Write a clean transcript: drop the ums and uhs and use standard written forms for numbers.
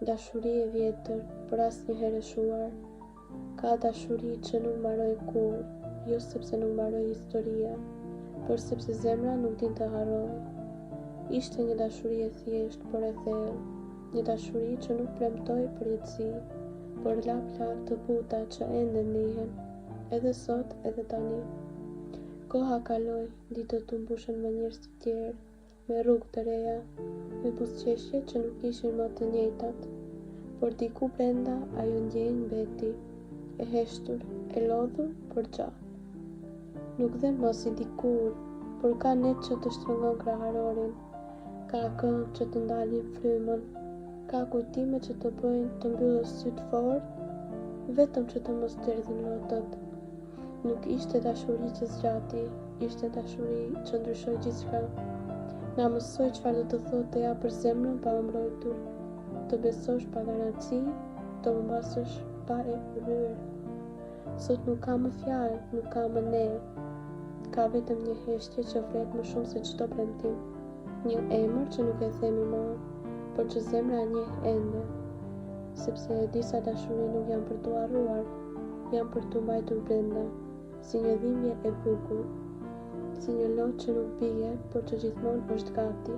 Dashuri e vjetër, për asnjëherë e shuar. Ka dashuri që nuk mbaroi kurrë, jo sepse nuk mbaroi historia, por sepse zemra nuk dinte të harroj. Ishte një dashuri e thjeshtë, por e thellë, një dashuri që nuk premtoi përjetësi, por lap të buta që ende ndihen, edhe sot edhe tani. Koha kaloi, ditët u mbushën me njerëz të tjerë, me rrugë të reja, me buzëqeshje që nuk ishin më të njëjtat, por diku brenda ajo ndjenjë mbeti, e heshtur, e lodhur, por gjallë. Nuk dhe më si dikur, por ka net që të shtrëngon kraharorin, ka këngë që të ndalin frymën, ka kujtime që të bëjnë të mbyllësh sytë fort, vetëm që të mos derdhin lotët. Nuk ishte dashuri që zgjati, ishte dashuri që ndryshoi gjithçka. Na mësoi çfarë do të thotë të japësh zemrën pa mbrojtur, të besosh pa garanci, të humbasësh pa e rryer. Sot nuk ka më fjalë, nuk ka më ne. Ka vetëm një heshtje që vret më shumë se çdo premtim. Një emër që nuk e themi më, por që zemra e njeh ende. Sepse disa dashuri nuk janë për t'u harruar, janë për t'u mbajtur brenda, si një dhimbje e bukur, si një lotë që nuk bie, por që gjithmonë është gati.